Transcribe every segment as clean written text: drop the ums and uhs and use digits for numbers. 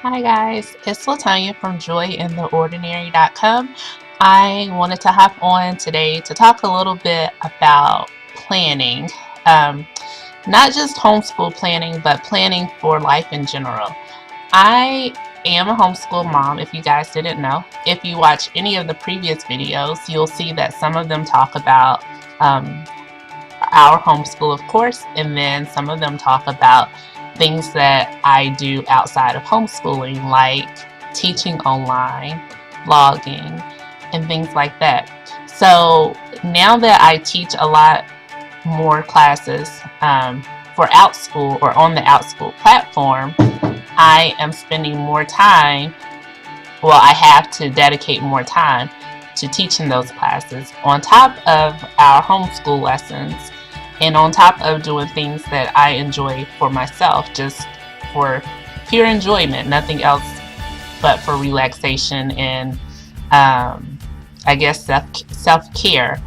Hi guys, it's Latanya from joyintheordinary.com. I wanted to hop on today to talk a little bit about planning. Um, Not just homeschool planning, but planning for life in general. I am a homeschool mom, if you guys didn't know. If you watch any of the previous videos, you'll see that some of them talk about um, our homeschool, of course, and then some of them talk about things that I do outside of homeschooling, like teaching online, blogging, and things like that. So now that I teach a lot more classes for OutSchool or on the OutSchool platform, I am spending more time. Well, I have to dedicate more time to teaching those classes on top of our homeschool lessons and on top of doing things that I enjoy for myself, just for pure enjoyment, nothing else but for relaxation and I guess self-care.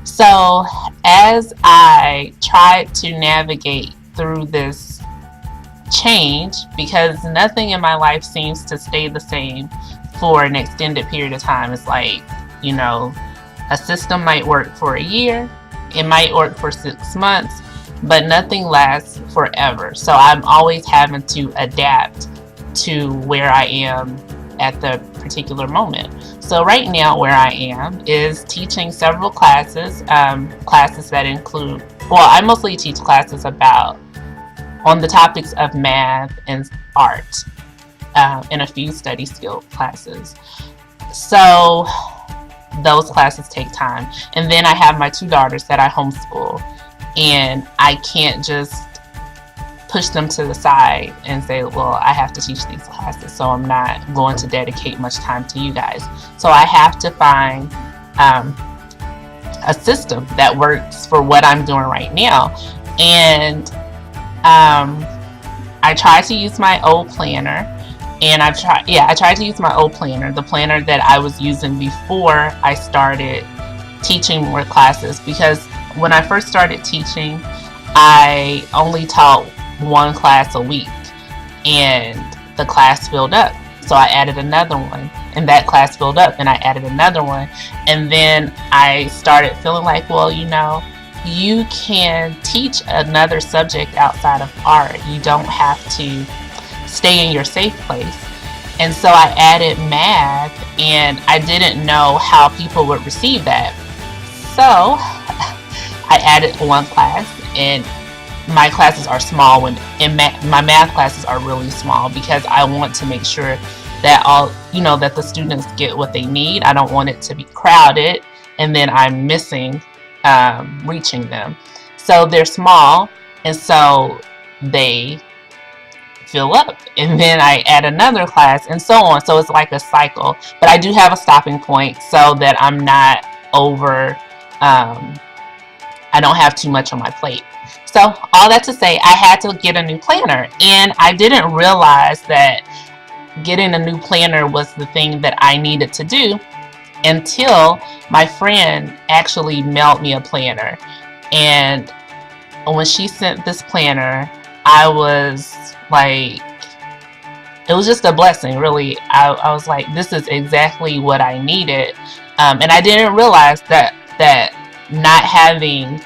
So as I try to navigate through this change, because nothing in my life seems to stay the same for an extended period of time. It's like, a system might work for a year, it might work for 6 months, but nothing lasts forever. So I'm always having to adapt to where I am at the particular moment. So right now where I am is teaching several classes, classes that include, well, I mostly teach classes on the topics of math and art, and a few study skill classes. So those classes take time. And then I have my 2 daughters that I homeschool, and I can't just push them to the side and say, well, I have to teach these classes, so I'm not going to dedicate much time to you guys. So I have to find a system that works for what I'm doing right now. And I try to use my old planner, and I tried to use my old planner, the planner that I was using before I started teaching more classes, because when I first started teaching, I only taught 1 class a week, and the class filled up. So I added another one, and that class filled up, and I added another one. And then I started feeling like, well, you can teach another subject outside of art. You don't have to stay in your safe place. And so I added math, and I didn't know how people would receive that. So I added 1 class, and my classes are small, my math classes are really small, because I want to make sure that that the students get what they need. I don't want it to be crowded and then I'm missing reaching them. So they're small, and so they fill up, and then I add another class, and so on. So it's like a cycle, but I do have a stopping point so that I'm not over, I don't have too much on my plate. So all that to say, I had to get a new planner, and I didn't realize that getting a new planner was the thing that I needed to do until my friend actually mailed me a planner. And when she sent this planner, I was like, it was just a blessing, really. I was like, this is exactly what I needed. And I didn't realize that not having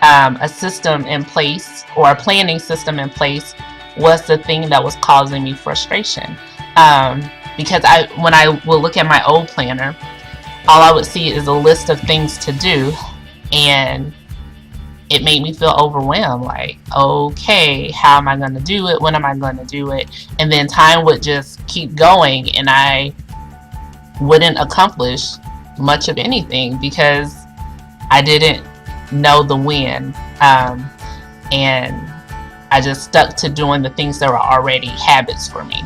a system in place, or a planning system in place, was the thing that was causing me frustration. Because when I would look at my old planner, all I would see is a list of things to do, and it made me feel overwhelmed. Like, okay, how am I going to do it? When am I going to do it? And then time would just keep going, and I wouldn't accomplish much of anything because I didn't know the when. And I just stuck to doing the things that were already habits for me.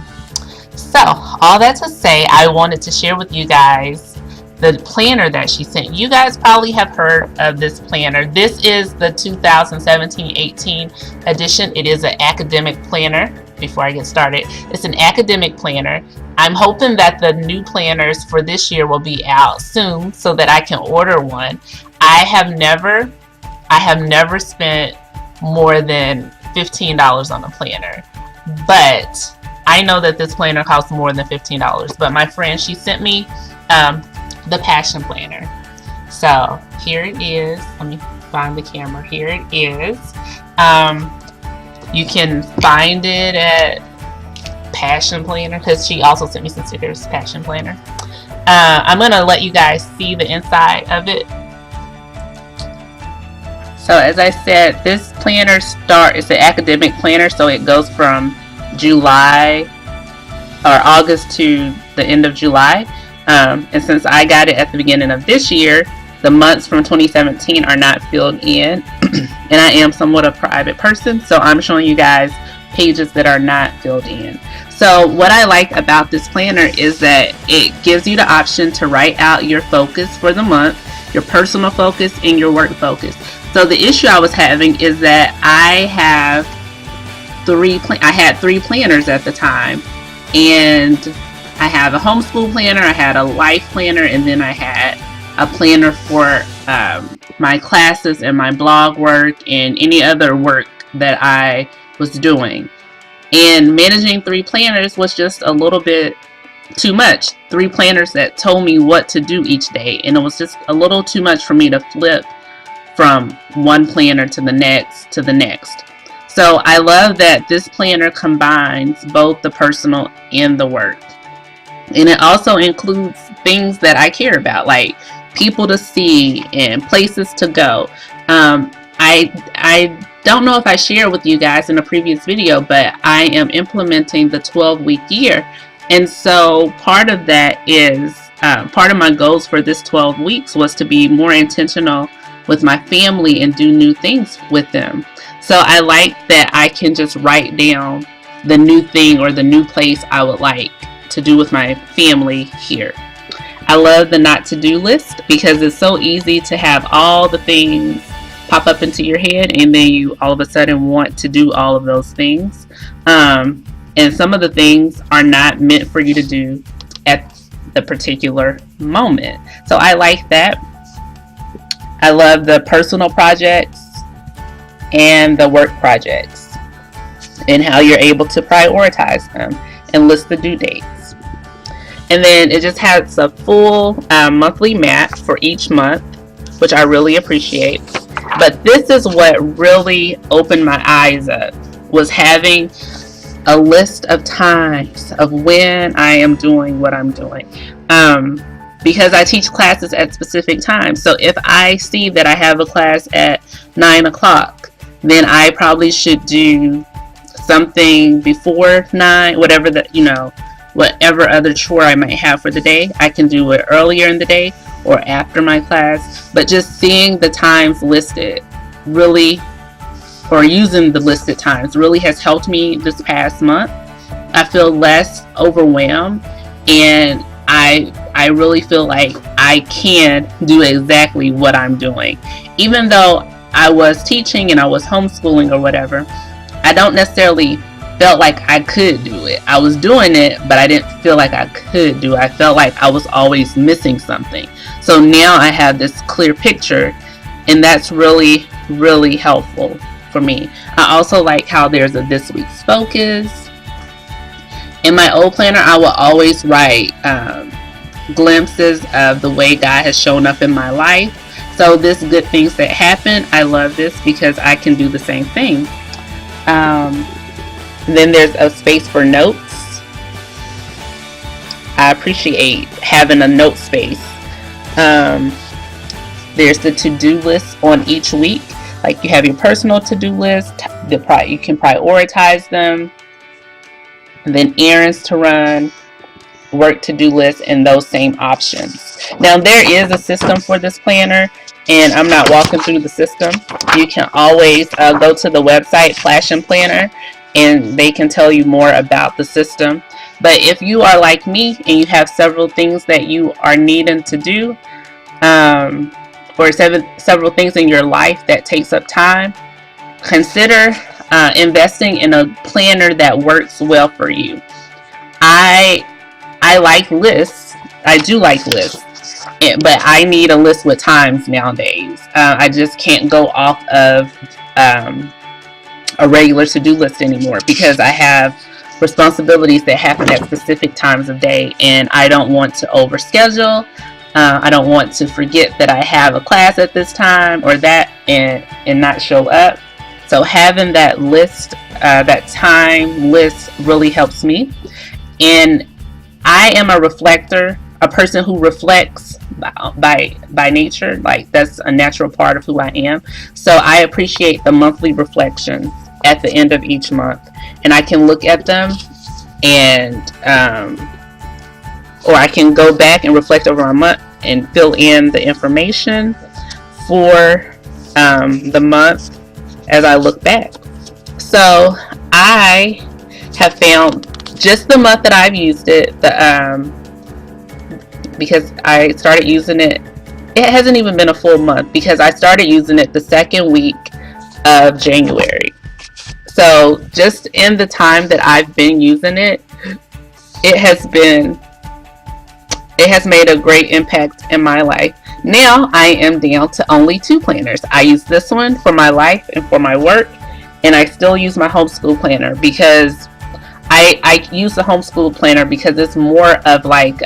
So all that to say, I wanted to share with you guys the planner that she sent. You guys probably have heard of this planner. This is the 2017-18 edition. It is an academic planner. Before I get started, it's an academic planner. I'm hoping that the new planners for this year will be out soon so that I can order one. I have never spent more than $15 on a planner, but I I know that this planner costs more than $15, but my friend, she sent me the Passion Planner. So here it is. Let me find the camera. Here it is. You can find it at Passion Planner, because she also sent me some stickers. Passion Planner. I'm gonna let you guys see the inside of it. So as I said, this planner it's an academic planner, so it goes from July or August to the end of July. And since I got it at the beginning of this year, the months from 2017 are not filled in. And I am somewhat a private person, so I'm showing you guys pages that are not filled in. So what I like about this planner is that it gives you the option to write out your focus for the month, your personal focus and your work focus. So the issue I was having is that I had three planners at the time, and I have a homeschool planner, I had a life planner, and then I had a planner for my classes and my blog work and any other work that I was doing. And managing 3 planners was just a little bit too much. 3 planners that told me what to do each day, and it was just a little too much for me to flip from one planner to the next to the next. So I love that this planner combines both the personal and the work. And it also includes things that I care about, like people to see and places to go. I don't know if I shared with you guys in a previous video, but I am implementing the 12-week year. And so part of that is, part of my goals for this 12 weeks was to be more intentional with my family and do new things with them. So I like that I can just write down the new thing or the new place I would like to do with my family here. I love the not to do list because it's so easy to have all the things pop up into your head, and then you all of a sudden want to do all of those things. And some of the things are not meant for you to do at the particular moment. So I like that. I love the personal projects and the work projects and how you're able to prioritize them and list the due dates. And then it just has a full monthly map for each month, which I really appreciate. But this is what really opened my eyes up, was having a list of times of when I am doing what I'm doing. Because I teach classes at specific times. So if I see that I have a class at 9 o'clock, then I probably should do something before 9, whatever whatever other chore I might have for the day. I can do it earlier in the day or after my class. But just seeing the times listed really, or using the listed times, really has helped me this past month. I feel less overwhelmed, and I really feel like I can do exactly what I'm doing. Even though I was teaching and I was homeschooling or whatever, I don't necessarily felt like I could do it. I was doing it, but I didn't feel like I could do it. I felt like I was always missing something. So now I have this clear picture, and that's really, really helpful for me. I also like how there's a this week's focus. In my old planner, I will always write glimpses of the way God has shown up in my life. So this good things that happen, I love this because I can do the same thing. Then there's a space for notes. I appreciate having a note space. There's the to-do list on each week. Like you have your personal to-do list, you can prioritize them, and then errands to run, work to-do list, and those same options. Now there is a system for this planner, and I'm not walking through the system. You can always go to the website Passion Planner, and they can tell you more about the system. But if you are like me and you have several things that you are needing to do, or several things in your life that takes up time, consider investing in a planner that works well for you. I like lists. I do like lists, but I need a list with times nowadays. I just can't go off of a regular to-do list anymore because I have responsibilities that happen at specific times of day, and I don't want to overschedule. I don't want to forget that I have a class at this time or that, and not show up. So having that list, that time list, really helps me. And I am a reflector, a person who reflects by nature. Like, that's a natural part of who I am. So I appreciate the monthly reflections at the end of each month, and I can look at them and or I can go back and reflect over a month and fill in the information for the month as I look back. So I have found, just the month that I've used it, because I started using it, it hasn't even been a full month, because I started using it the second week of January. So just in the time that I've been using it, it has made a great impact in my life. Now I am down to only 2 planners. I use this one for my life and for my work, and I still use my homeschool planner, because I use the homeschool planner because it's more of like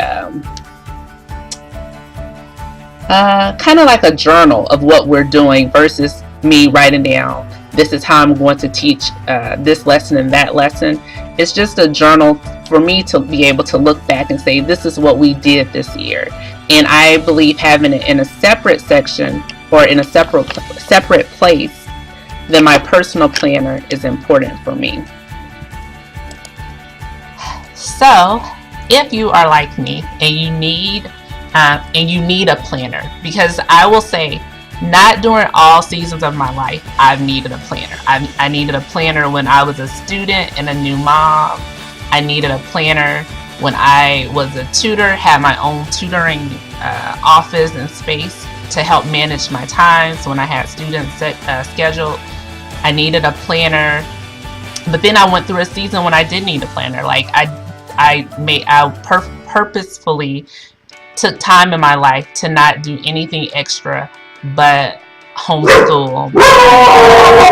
kind of like a journal of what we're doing versus me writing down, this is how I'm going to teach this lesson and that lesson. It's just a journal for me to be able to look back and say, this is what we did this year. And I believe having it in a separate section or in a separate place than my personal planner is important for me. So if you are like me and you need a planner, because I will say, not during all seasons of my life I've needed a planner. I needed a planner when I was a student and a new mom. I needed a planner when I was a tutor, had my own tutoring office and space to help manage my time. So when I had students scheduled, I needed a planner. But then I went through a season when I did need a planner. Like I purposefully took time in my life to not do anything extra but homeschool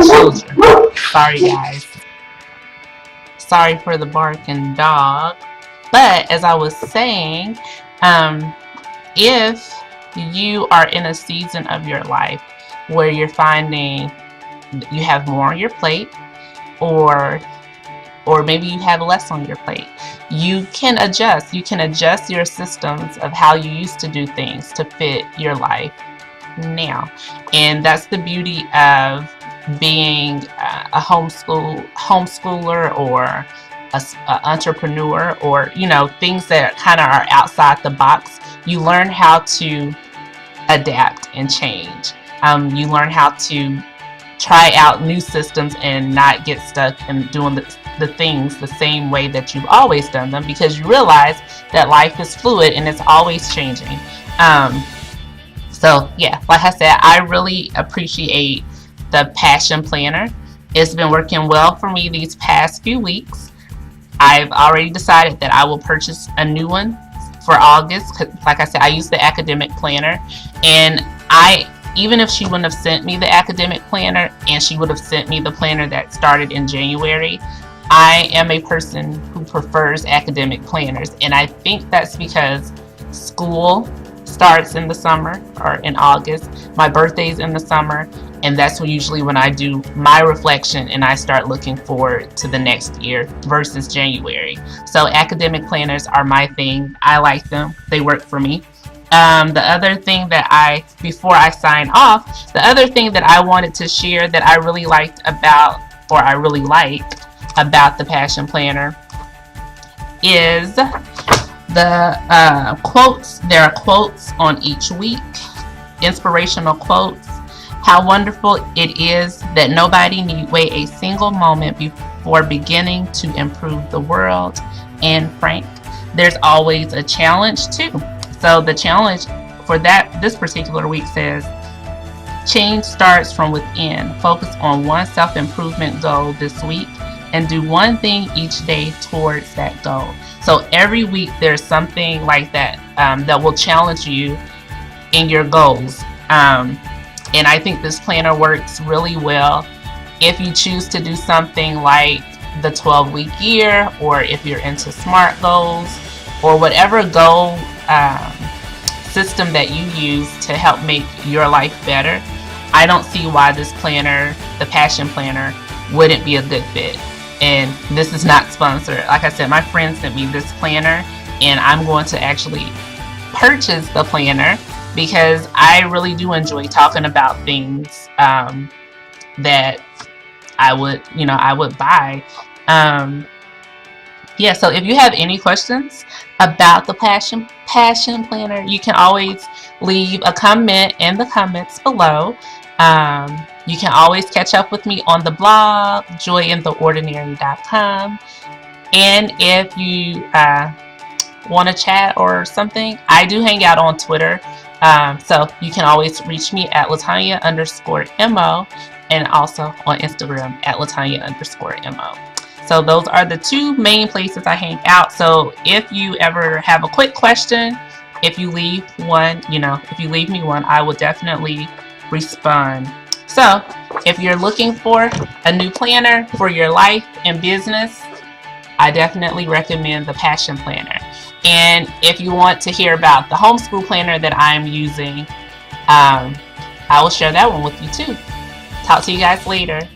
children. Sorry guys. Sorry for the barking dog. But as I was saying, if you are in a season of your life where you're finding you have more on your plate, or maybe you have less on your plate, you can adjust. You can adjust your systems of how you used to do things to fit your life now. And that's the beauty of being a homeschooler or a entrepreneur, or things that kind of are outside the box. You learn how to adapt and change. You learn how to try out new systems and not get stuck in doing the things the same way that you've always done them, because you realize that life is fluid and it's always changing. So yeah, like I said, I really appreciate the Passion Planner. It's been working well for me these past few weeks. I've already decided that I will purchase a new one for August. 'Cause like I said, I use the academic planner, and even if she wouldn't have sent me the academic planner and she would have sent me the planner that started in January, I am a person who prefers academic planners. And I think that's because school starts in the summer or in August. My birthday's in the summer, and that's usually when I do my reflection and I start looking forward to the next year versus January. So academic planners are my thing. I like them. They work for me. The other thing that before I sign off, the other thing that I wanted to share that I really liked about the Passion Planner is the quotes. There are quotes on each week, inspirational quotes. How wonderful it is that nobody need wait a single moment before beginning to improve the world. And Frank, there's always a challenge too. So the challenge for this particular week says, change starts from within. Focus on one self-improvement goal this week and do one thing each day towards that goal. So every week there's something like that that will challenge you in your goals. And I think this planner works really well if you choose to do something like the 12-week year, or if you're into SMART goals, or whatever goal system that you use to help make your life better, I don't see why this planner, the Passion Planner, wouldn't be a good fit. And this is not sponsored. Like I said, my friend sent me this planner, and I'm going to actually purchase the planner because I really do enjoy talking about things that I would buy. Yeah, so if you have any questions about the Passion Planner, you can always leave a comment in the comments below. You can always catch up with me on the blog, joyintheordinary.com. And if you want to chat or something, I do hang out on Twitter. So you can always reach me at Latanya_MO, and also on Instagram at Latanya_MO. So those are the two main places I hang out. So if you ever have a quick question, if you leave me one, I will definitely respond. So if you're looking for a new planner for your life and business, I definitely recommend the Passion Planner. And if you want to hear about the homeschool planner that I'm using, I will share that one with you too. Talk to you guys later.